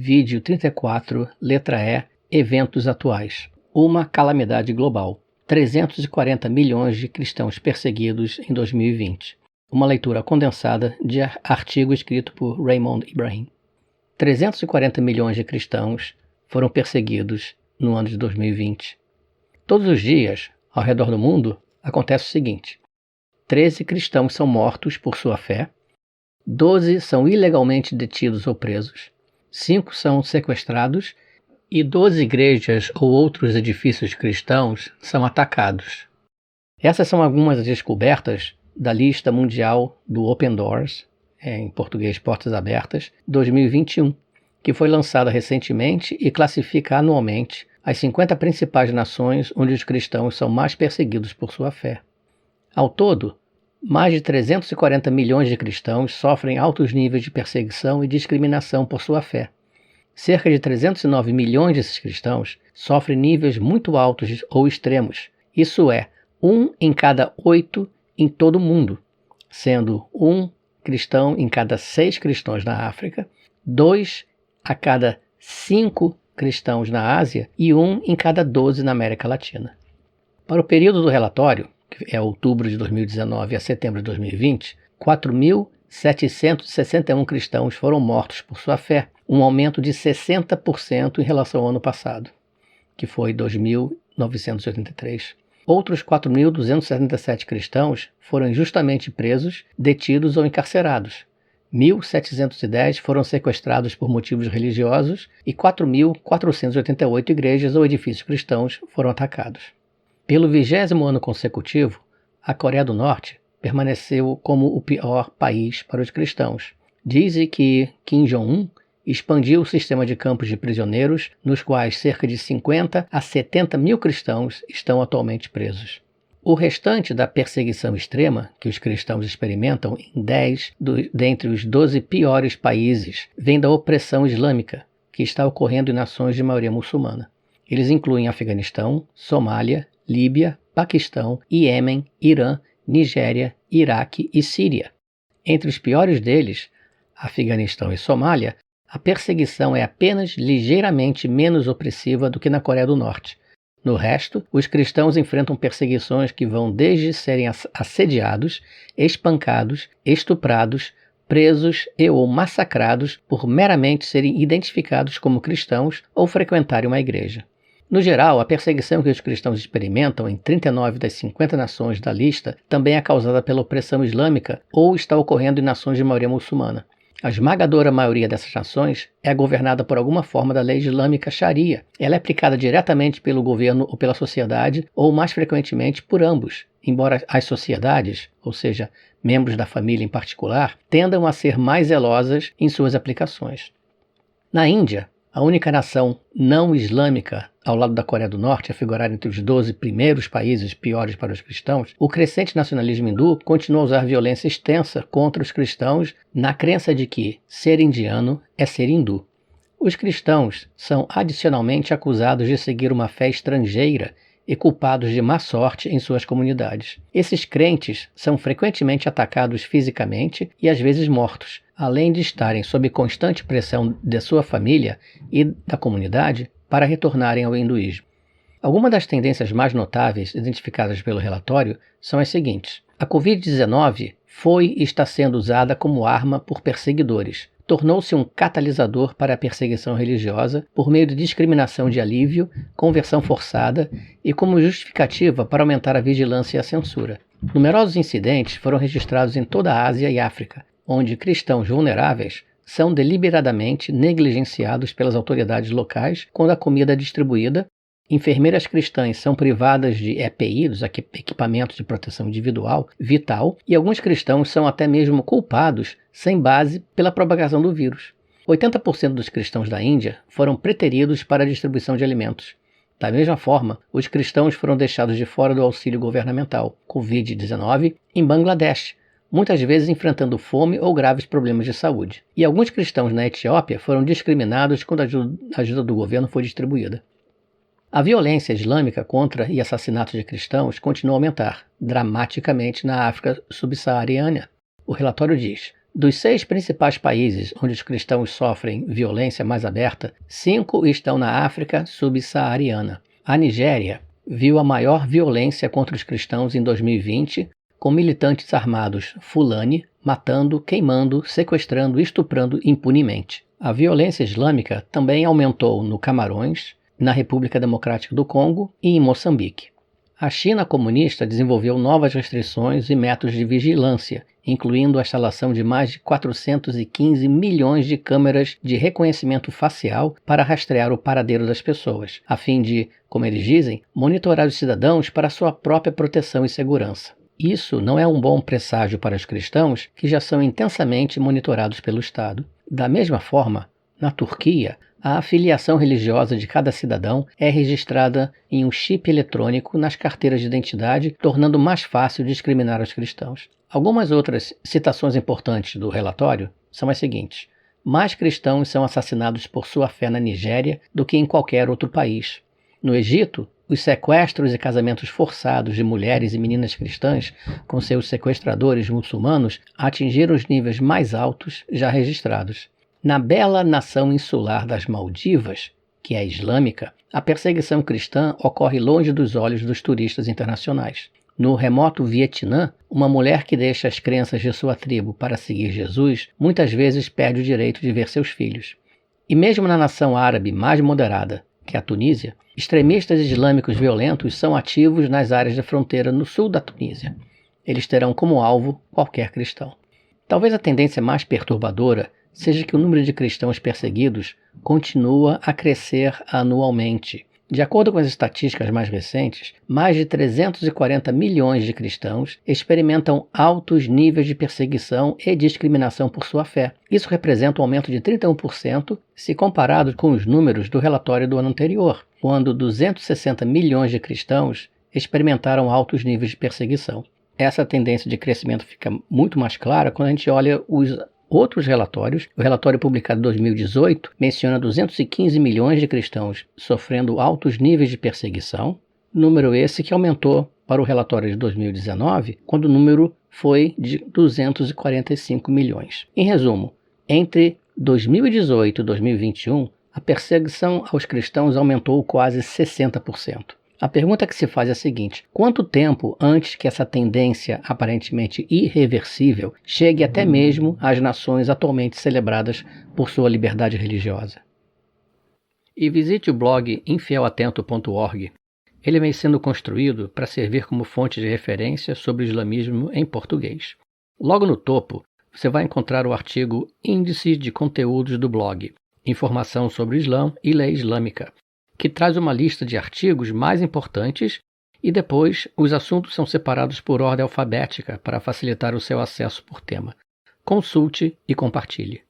Vídeo 34, letra E, eventos atuais. Uma calamidade global. 340 milhões de cristãos perseguidos em 2020. Uma leitura condensada de artigo escrito por Raymond Ibrahim. 340 milhões de cristãos foram perseguidos no ano de 2020. Todos os dias, ao redor do mundo, acontece o seguinte: 13 cristãos são mortos por sua fé, 12 são ilegalmente detidos ou presos, 5 são sequestrados e 12 igrejas ou outros edifícios cristãos são atacados. Essas são algumas das descobertas da lista mundial do Open Doors, em português Portas Abertas, 2021, que foi lançada recentemente e classifica anualmente as 50 principais nações onde os cristãos são mais perseguidos por sua fé. Ao todo, mais de 340 milhões de cristãos sofrem altos níveis de perseguição e discriminação por sua fé. Cerca de 309 milhões desses cristãos sofrem níveis muito altos ou extremos, isso é, 1 em cada 8 em todo o mundo, sendo 1 cristão em cada 6 cristãos na África, 2 a cada 5 cristãos na Ásia e 1 em cada 12 na América Latina. Para o período do relatório, que é outubro de 2019 a setembro de 2020, 4.761 cristãos foram mortos por sua fé, um aumento de 60% em relação ao ano passado, que foi 2.983. Outros 4.277 cristãos foram injustamente presos, detidos ou encarcerados. 1.710 foram sequestrados por motivos religiosos e 4.488 igrejas ou edifícios cristãos foram atacados. Pelo 20º ano consecutivo, a Coreia do Norte permaneceu como o pior país para os cristãos. Diz que Kim Jong-un expandiu o sistema de campos de prisioneiros, nos quais cerca de 50 a 70 mil cristãos estão atualmente presos. O restante da perseguição extrema que os cristãos experimentam em 10 dentre os 12 piores países vem da opressão islâmica, que está ocorrendo em nações de maioria muçulmana. Eles incluem Afeganistão, Somália, Líbia, Paquistão, Iêmen, Irã, Nigéria, Iraque e Síria. Entre os piores deles, Afeganistão e Somália, a perseguição é apenas ligeiramente menos opressiva do que na Coreia do Norte. No resto, os cristãos enfrentam perseguições que vão desde serem assediados, espancados, estuprados, presos e ou massacrados por meramente serem identificados como cristãos ou frequentarem uma igreja. No geral, a perseguição que os cristãos experimentam em 39 das 50 nações da lista também é causada pela opressão islâmica ou está ocorrendo em nações de maioria muçulmana. A esmagadora maioria dessas nações é governada por alguma forma da lei islâmica Sharia. Ela é aplicada diretamente pelo governo ou pela sociedade, ou mais frequentemente por ambos, embora as sociedades, ou seja, membros da família em particular, tendam a ser mais zelosas em suas aplicações. Na Índia, a única nação não islâmica ao lado da Coreia do Norte a figurar entre os 12 primeiros países piores para os cristãos, o crescente nacionalismo hindu continua a usar violência extensa contra os cristãos na crença de que ser indiano é ser hindu. Os cristãos são adicionalmente acusados de seguir uma fé estrangeira e culpados de má sorte em suas comunidades. Esses crentes são frequentemente atacados fisicamente e às vezes mortos, além de estarem sob constante pressão de sua família e da comunidade para retornarem ao hinduísmo. Algumas das tendências mais notáveis identificadas pelo relatório são as seguintes. A Covid-19 foi e está sendo usada como arma por perseguidores. Tornou-se um catalisador para a perseguição religiosa por meio de discriminação de alívio, conversão forçada e como justificativa para aumentar a vigilância e a censura. Numerosos incidentes foram registrados em toda a Ásia e África, onde cristãos vulneráveis são deliberadamente negligenciados pelas autoridades locais quando a comida é distribuída, enfermeiras cristãs são privadas de EPI, dos equipamentos de proteção individual, vital, e alguns cristãos são até mesmo culpados, sem base, pela propagação do vírus. 80% dos cristãos da Índia foram preteridos para a distribuição de alimentos. Da mesma forma, os cristãos foram deixados de fora do auxílio governamental, Covid-19, em Bangladesh, muitas vezes enfrentando fome ou graves problemas de saúde. E alguns cristãos na Etiópia foram discriminados quando a ajuda do governo foi distribuída. A violência islâmica contra e assassinatos de cristãos continua a aumentar dramaticamente na África subsaariana. O relatório diz: Dos 6 principais países onde os cristãos sofrem violência mais aberta, 5 estão na África subsaariana. A Nigéria viu a maior violência contra os cristãos em 2020, com militantes armados Fulani matando, queimando, sequestrando e estuprando impunemente. A violência islâmica também aumentou no Camarões, na República Democrática do Congo e em Moçambique. A China comunista desenvolveu novas restrições e métodos de vigilância, incluindo a instalação de mais de 415 milhões de câmeras de reconhecimento facial para rastrear o paradeiro das pessoas, a fim de, como eles dizem, monitorar os cidadãos para sua própria proteção e segurança. Isso não é um bom presságio para os cristãos, que já são intensamente monitorados pelo Estado. Da mesma forma, na Turquia, a afiliação religiosa de cada cidadão é registrada em um chip eletrônico nas carteiras de identidade, tornando mais fácil discriminar os cristãos. Algumas outras citações importantes do relatório são as seguintes: mais cristãos são assassinados por sua fé na Nigéria do que em qualquer outro país. No Egito, os sequestros e casamentos forçados de mulheres e meninas cristãs com seus sequestradores muçulmanos atingiram os níveis mais altos já registrados. Na bela nação insular das Maldivas, que é islâmica, a perseguição cristã ocorre longe dos olhos dos turistas internacionais. No remoto Vietnã, uma mulher que deixa as crenças de sua tribo para seguir Jesus muitas vezes perde o direito de ver seus filhos. E mesmo na nação árabe mais moderada, que é a Tunísia, extremistas islâmicos violentos são ativos nas áreas da fronteira no sul da Tunísia. Eles terão como alvo qualquer cristão. Talvez a tendência mais perturbadora seja que o número de cristãos perseguidos continua a crescer anualmente. De acordo com as estatísticas mais recentes, mais de 340 milhões de cristãos experimentam altos níveis de perseguição e discriminação por sua fé. Isso representa um aumento de 31% se comparado com os números do relatório do ano anterior, quando 260 milhões de cristãos experimentaram altos níveis de perseguição. Essa tendência de crescimento fica muito mais clara quando a gente olha os outros relatórios. O relatório publicado em 2018 menciona 215 milhões de cristãos sofrendo altos níveis de perseguição, número esse que aumentou para o relatório de 2019, quando o número foi de 245 milhões. Em resumo, entre 2018 e 2021, a perseguição aos cristãos aumentou quase 60%. A pergunta que se faz é a seguinte: quanto tempo antes que essa tendência aparentemente irreversível chegue até mesmo às nações atualmente celebradas por sua liberdade religiosa? E visite o blog infielatento.org. Ele vem sendo construído para servir como fonte de referência sobre o islamismo em português. Logo no topo, você vai encontrar o artigo Índice de Conteúdos do blog, Informação sobre o Islã e Lei Islâmica, que traz uma lista de artigos mais importantes e depois os assuntos são separados por ordem alfabética para facilitar o seu acesso por tema. Consulte e compartilhe.